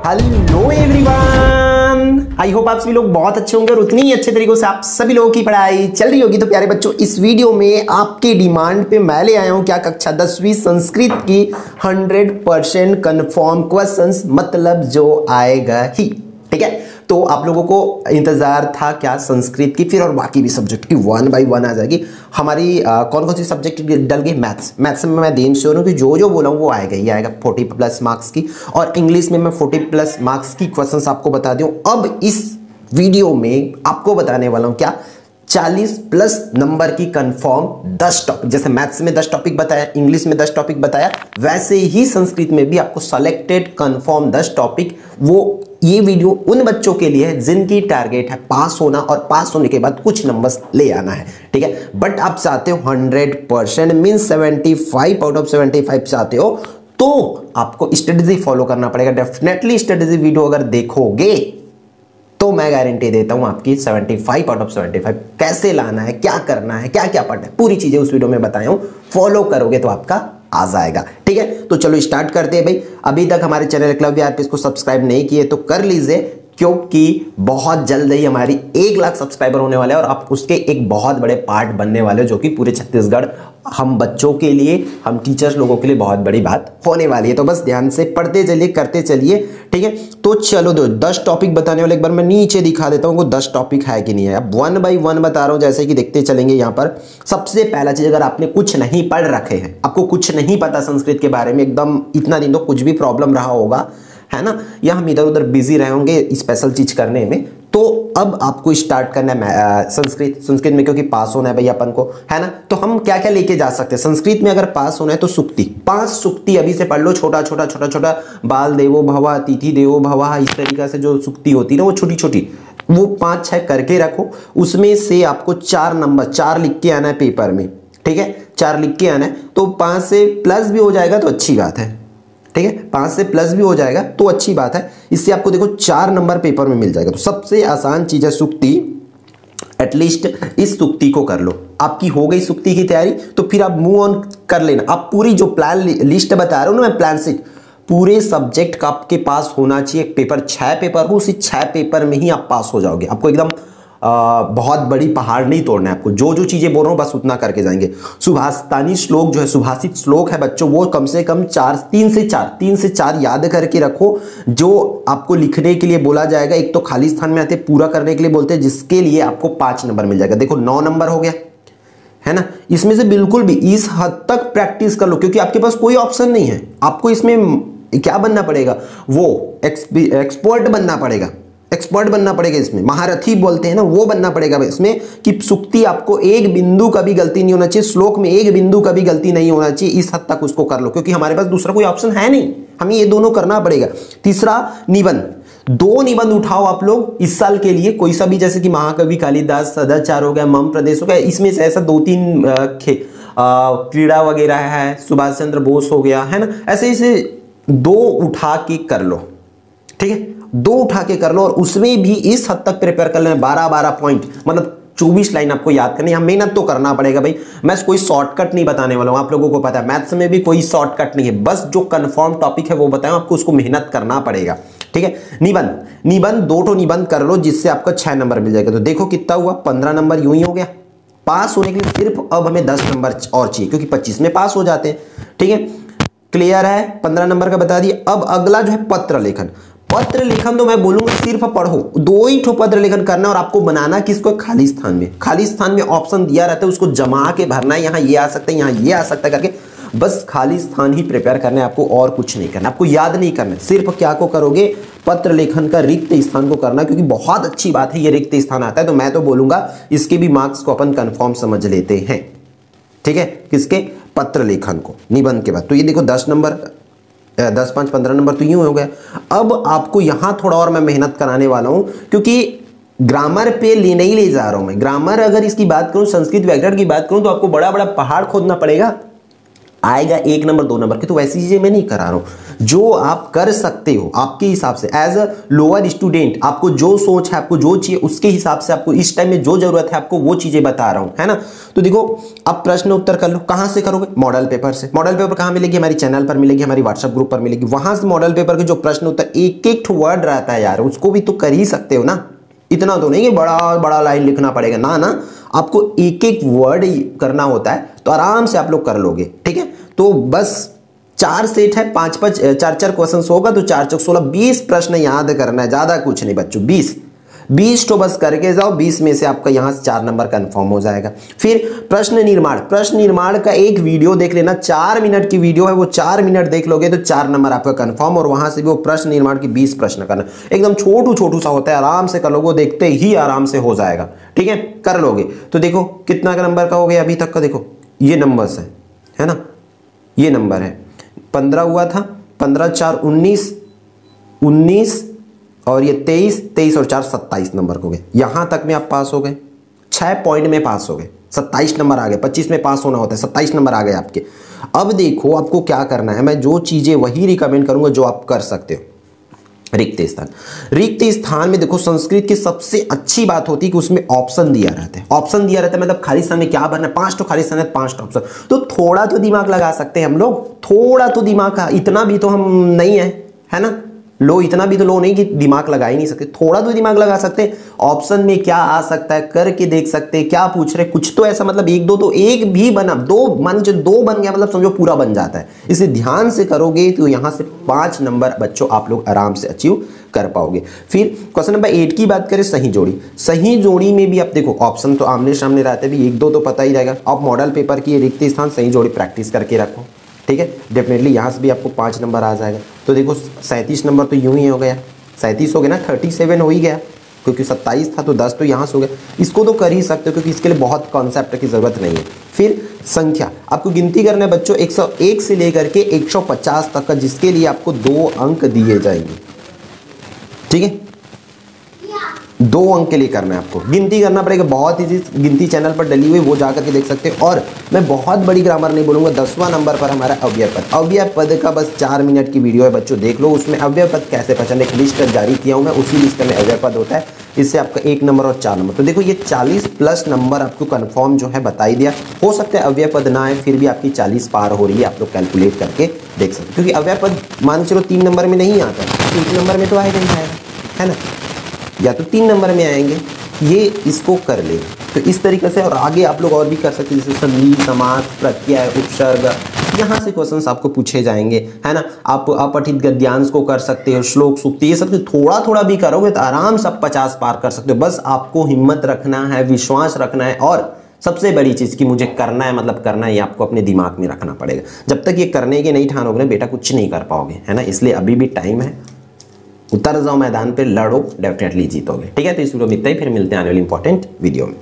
Hello everyone, I hope आप सभी लोग बहुत अच्छे होंगे और उतनी ही अच्छे तरीकों से आप सभी लोगों की पढ़ाई चल रही होगी। तो प्यारे बच्चों, इस वीडियो में आपके डिमांड पे मैं ले आया हूं क्या कक्षा 10वीं संस्कृत की 100% कंफर्म क्वेश्चंस, मतलब जो आएगा ही। ठीक है, तो आप लोगों को इंतजार था क्या संस्कृत की, फिर और बाकी भी सब्जेक्ट की 1 बाय 1 आ जाएगी हमारी। कौन कौन सी सब्जेक्ट डल गई? मैथ्स में मैं देन श्योर हूँ कि जो बोला हूँ वो आएगा ही आएगा 40+ मार्क्स की, और इंग्लिश में मैं 40+ मार्क्स की क्वेश्चंस आपको बता दूं। अब इस वीडियो में आपको बताने वाला हूँ क्या 40+ नंबर की कंफर्म 10 टॉपिक। जैसे मैथ्स में 10 टॉपिक बताया, इंग्लिश में 10 टॉपिक बताया, वैसे ही संस्कृत में भी आपको सेलेक्टेड कंफर्म 10 टॉपिक। वो ये वीडियो उन बच्चों के लिए है जिनकी टारगेट है पास होना और पास होने के बाद कुछ नंबर्स ले आना है। ठीक है, बट आप चाहते हो 100% मींस 75 आउट ऑफ 75 चाहते हो तो आपको स्ट्रेटजी फॉलो करना पड़ेगा। डेफिनेटली स्ट्रेटजी वीडियो अगर देखोगे तो मैं गारंटी देता हूं आपकी 75 आउट ऑफ 75 कैसे लाना है, क्या करना है, क्या क्या पढ़ना है, पूरी चीजें उस वीडियो में बताया हूं। फॉलो करोगे तो आपका आ जाएगा। ठीक है, तो चलो स्टार्ट करते हैं भाई। अभी तक हमारे चैनल एकलव्य आरपीएस को सब्सक्राइब नहीं किए तो कर लीजिए, क्योंकि बहुत जल्द ही हमारी 1 लाख सब्सक्राइबर होने वाले हैं और आप उसके एक बहुत बड़े पार्ट बनने वाले हो, जो कि पूरे छत्तीसगढ़ हम बच्चों के लिए, हम टीचर्स लोगों के लिए बहुत बड़ी बात होने वाली है। तो बस ध्यान से पढ़ते चलिए, करते चलिए। ठीक है, तो चलो 10 टॉपिक बताने वाले एक बार मैं नीचे दिखा देता हूँ 10 टॉपिक है कि नहीं है। अब 1 बाय 1 बता रहा हूँ, जैसे कि देखते चलेंगे। यहाँ पर सबसे पहला चीज, अगर आपने कुछ नहीं पढ़ रखे हैं, आपको कुछ नहीं पता संस्कृत के बारे में, एकदम इतना दिन तो कुछ भी प्रॉब्लम रहा होगा, है ना, या हम इधर उधर बिजी रहे होंगे स्पेशल चीज करने में, तो अब आपको स्टार्ट करना है संस्कृत में, क्योंकि पास होना है भैया अपन को, है ना। तो हम क्या क्या लेके जा सकते हैं संस्कृत में? अगर पास होना है तो सुक्ति, 5 सुक्ति अभी से पढ़ लो। छोटा छोटा बाल देवो भवा, अतिथि देवो भवा, इस तरीके से जो सुक्ति होती है ना, वो छोटी छोटी, वो 5-6 करके रखो। उसमें से आपको 4 नंबर 4 लिख के आना है पेपर में। ठीक है, 4 लिख के आना है, तो 5 से प्लस भी हो जाएगा तो अच्छी बात है। ठीक है, 5 से प्लस भी हो जाएगा तो अच्छी बात है। इससे आपको देखो 4 नंबर पेपर में मिल जाएगा। तो सबसे आसान चीज है सुक्ति। एटलीस्ट इस सुक्ति को कर लो। आपकी हो गई सुक्ति की तैयारी, तो फिर आप मूव ऑन कर लेना। आप पूरी जो प्लान लिस्ट बता रहा हूं ना मैं, प्लान शीट पूरे सब्जेक्ट का आपके पास होना चाहिए। पेपर 6 पेपर हो, उसी 6 पेपर में ही आप पास हो जाओगे। आपको एकदम बहुत बड़ी पहाड़ नहीं तोड़ना है आपको। जो चीजें बोल रहा हूं बस उतना करके जाएंगे। सुभाषितानी श्लोक जो है, सुभाषित श्लोक है बच्चों, वो कम से कम 3 से 4 याद करके रखो, जो आपको लिखने के लिए बोला जाएगा। एक तो खाली स्थान में आते पूरा करने के लिए बोलते हैं, जिसके लिए आपको 5 नंबर मिल जाएगा। देखो 9 नंबर हो गया, है ना। इसमें से बिल्कुल भी इस हद तक प्रैक्टिस कर लो, क्योंकि आपके पास कोई ऑप्शन नहीं है। आपको इसमें क्या बनना पड़ेगा? वो एक्सपर्ट बनना पड़ेगा। एक्सपर्ट बनना पड़ेगा इसमें, महारथी बोलते हैं ना, वो बनना पड़ेगा इसमें, कि सुक्ति आपको एक बिंदु का भी गलती नहीं होना चाहिए, श्लोक में एक बिंदु का भी गलती नहीं होना चाहिए। इस हद तक उसको कर लो, क्योंकि हमारे पास दूसरा कोई ऑप्शन है नहीं, हमें ये दोनों करना पड़ेगा। तीसरा निबंध, 2 निबंध उठाओ आप लोग इस साल के लिए, कोई सा भी, जैसे कि महाकवि कालिदास, सदाचार हो गया, मम प्रदेश हो गया। इसमें से ऐसा 2-3 क्रीड़ा वगैरह है, सुभाष चंद्र बोस हो गया, है ना। ऐसे इसे 2 उठा के कर लो। ठीक है, 2 उठा के कर लो, और उसमें भी इस हद तक प्रिपेयर कर लेना। 12 पॉइंट, मतलब 24 लाइन आपको याद करनी है। मेहनत तो करना पड़ेगा भाई। मैं कोई शॉर्टकट नहीं बताने वाला हूं, आप लोगों को पता है मैथ्स में भी कोई शॉर्टकट नहीं है। बस जो कंफर्म टॉपिक है वो बताएं, आपको उसको मेहनत करना पड़ेगा। ठीक है, निबंध 2 निबंध कर लो, जिससे आपको 6 नंबर मिल जाएगा। तो देखो कितना हुआ, 15 नंबर यूं ही हो गया। पास होने के लिए सिर्फ अब हमें 10 नंबर और चाहिए, क्योंकि 25 में पास हो जाते हैं। ठीक है, क्लियर है, 15 नंबर का बता दिया। अब अगला जो है पत्र लेखन। पत्र लेखन तो मैं बोलूंगा सिर्फ पढ़ो, 2 ही ठो पत्र लेखन करना, और आपको बनाना किसको? खाली स्थान में। खाली स्थान में ऑप्शन दिया रहता है, उसको जमा के भरना है। यहाँ ये आ सकता है, यहाँ ये आ सकता है करके, बस खाली स्थान ही प्रिपेयर करना है आपको, और कुछ नहीं करना, आपको याद नहीं करना। सिर्फ क्या को करोगे? पत्र लेखन का रिक्त स्थान को करना, क्योंकि बहुत अच्छी बात है ये रिक्त स्थान आता है। तो मैं तो बोलूंगा इसके भी मार्क्स को अपन कंफर्म समझ लेते हैं। ठीक है, किसके? पत्र लेखन को, निबंध के बाद। तो ये देखो 10 नंबर, 10, 5, 15 नंबर तो यूं हो गया। अब आपको यहां थोड़ा और मैं मेहनत कराने वाला हूं, क्योंकि ग्रामर पे नहीं ले जा रहा हूं मैं। ग्रामर अगर इसकी बात करूं, संस्कृत व्याकरण की बात करूं, तो आपको बड़ा बड़ा पहाड़ खोदना पड़ेगा। आएगा 1 नंबर 2 नंबर की, तो वैसी चीजें मैं नहीं करा रहा हूं। जो आप कर सकते हो आपके हिसाब से एज अ लोअर स्टूडेंट, आपको जो सोच है, आपको जो चाहिए उसके हिसाब से, आपको इस टाइम में जो जरूरत है आपको वो चीजें बता रहा हूं, है ना। तो देखो अब प्रश्न उत्तर कर लो। कहां से करोगे? मॉडल पेपर से। मॉडल पेपर कहां मिलेगी? हमारी चैनल पर मिलेगी, हमारी व्हाट्सएप ग्रुप पर मिलेगी। वहां से मॉडल पेपर के जो प्रश्न उत्तर एक एक वर्ड रहता है यार, उसको भी तो कर ही सकते हो ना। इतना तो नहीं कि बड़ा बड़ा लाइन लिखना पड़ेगा ना, आपको एक एक वर्ड करना होता है, तो आराम से आप लोग कर लोगे, ठीक है। तो बस 4 सेट है, 5-5 4-4 क्वेश्चन होगा, तो 4 चौक 16 20 प्रश्न याद करना है, ज्यादा कुछ नहीं बच्चों। 20 तो बस करके जाओ, 20 में से आपका यहां से 4 नंबर कंफर्म हो जाएगा। फिर प्रश्न निर्माण का एक वीडियो देख लेना, 4 मिनट की वीडियो है, वो 4 मिनट देख लोगे तो 4 नंबर आपका कंफर्म। और वहां से भी वो प्रश्न निर्माण की 20 प्रश्न करना, एकदम छोटू सा होता है, आराम से कर लोगे, देखते ही आराम से हो जाएगा, ठीक है, कर लोगे। तो देखो कितना का नंबर का हो गया अभी तक का, देखो ये नंबर्स है ना, ये नंबर है 15 हुआ था, 15 4 19 और ये 23 और 4 27 नंबर हो गए। यहां तक में आप पास हो गए, 6 पॉइंट में पास हो गए, 27 नंबर आ गए। 25 में पास होना होता है, 27 नंबर आ गए आपके। अब देखो आपको क्या करना है, मैं जो चीजें वही रिकमेंड करूंगा जो आप कर सकते हो। रिक्त स्थान में देखो संस्कृत की सबसे अच्छी बात होती है कि उसमें ऑप्शन दिया रहता है। ऑप्शन दिया रहता है मतलब खाली स्थान में क्या भरना है, 5 तो खाली स्थान है, 5 ऑप्शन। तो थोड़ा तो दिमाग लगा सकते हैं हम लोग, थोड़ा तो दिमाग, इतना भी तो हम नहीं है ना, लो इतना भी तो लो नहीं कि दिमाग लगा ही नहीं सकते, थोड़ा तो दिमाग लगा सकते हैं। ऑप्शन में क्या आ सकता है करके देख सकते हैं, क्या पूछ रहे कुछ तो ऐसा, मतलब 1 2 तो एक भी बना, 2 मान जो 2 बन गया मतलब समझो पूरा बन जाता है। इसे ध्यान से करोगे तो यहां से 5 नंबर बच्चों आप लोग आराम से अचीव कर पाओगे। फिर क्वेश्चन नंबर 8 की बात करें, सही जोड़ी में भी आप देखो ऑप्शन तो आमने सामने रहते भी, 1 2 तो पता ही रहेगा। आप मॉडल पेपर की रिक्त स्थान सही जोड़ी प्रैक्टिस करके रखो, ठीक है, डेफिनेटली यहाँ से भी आपको 5 नंबर आ जाएगा। तो देखो 37 नंबर तो यूं ही हो गया, 37 हो गया ना, 37 हो ही गया, क्योंकि 27 था तो 10 तो यहाँ से हो गया। इसको तो कर ही सकते हो क्योंकि इसके लिए बहुत कॉन्सेप्ट की जरूरत नहीं है। फिर संख्या आपको गिनती करना है बच्चों, 101 से लेकर के 150 तक का, जिसके लिए आपको 2 अंक दिए जाएंगे, ठीक है, 2 अंक के लिए करना है आपको, गिनती करना पड़ेगा। बहुत ही गिनती चैनल पर डली हुई, वो जाकर के देख सकते हैं। और मैं बहुत बड़ी ग्रामर नहीं बोलूंगा। 10वां नंबर पर हमारा अव्यय पद का बस 4 मिनट की वीडियो है बच्चों, देख लो। उसमें अव्यय पद कैसे पहचाने एक लिस्ट जारी किया हूं मैं, उसी लिस्ट में अव्यय पद होता है, इससे आपका 1 नंबर और 4 नंबर। तो देखो ये 40 प्लस नंबर आपको कंफर्म जो है बता ही दिया। हो सकता है अव्यय पद ना है, फिर भी आपकी 40 पार हो रही है, आप लोग कैलकुलेट करके देख सकते, क्योंकि अव्यय पद मान चलो 3 नंबर में नहीं आता, 1 नंबर में तो आएगा ही आएगा, है ना, या तो 3 नंबर में आएंगे। ये इसको कर ले, तो इस तरीके से। और आगे आप लोग और भी कर सकते हैं, जैसे संधि, समास, प्रत्यय, उपसर्ग, यहाँ से क्वेश्चंस आपको पूछे जाएंगे, है ना। आप अपठित गद्यांश को कर सकते हो, श्लोक, सूक्ति, ये सब थोड़ा थोड़ा भी करोगे तो आराम से 50 पार कर सकते हो। बस आपको हिम्मत रखना है, विश्वास रखना है, और सबसे बड़ी चीज की मुझे करना है, मतलब करना है, ये आपको अपने दिमाग में रखना पड़ेगा। जब तक ये करने के नहीं ठानोगे ना बेटा, कुछ नहीं कर पाओगे, है ना। इसलिए अभी भी टाइम है, उतर जाओ मैदान पे, लड़ो, डेफिनेटली जीतोगे, ठीक है। तो इस वीडियो में इतना ही, फिर मिलते हैं आने वाली इंपॉर्टेंट वीडियो में।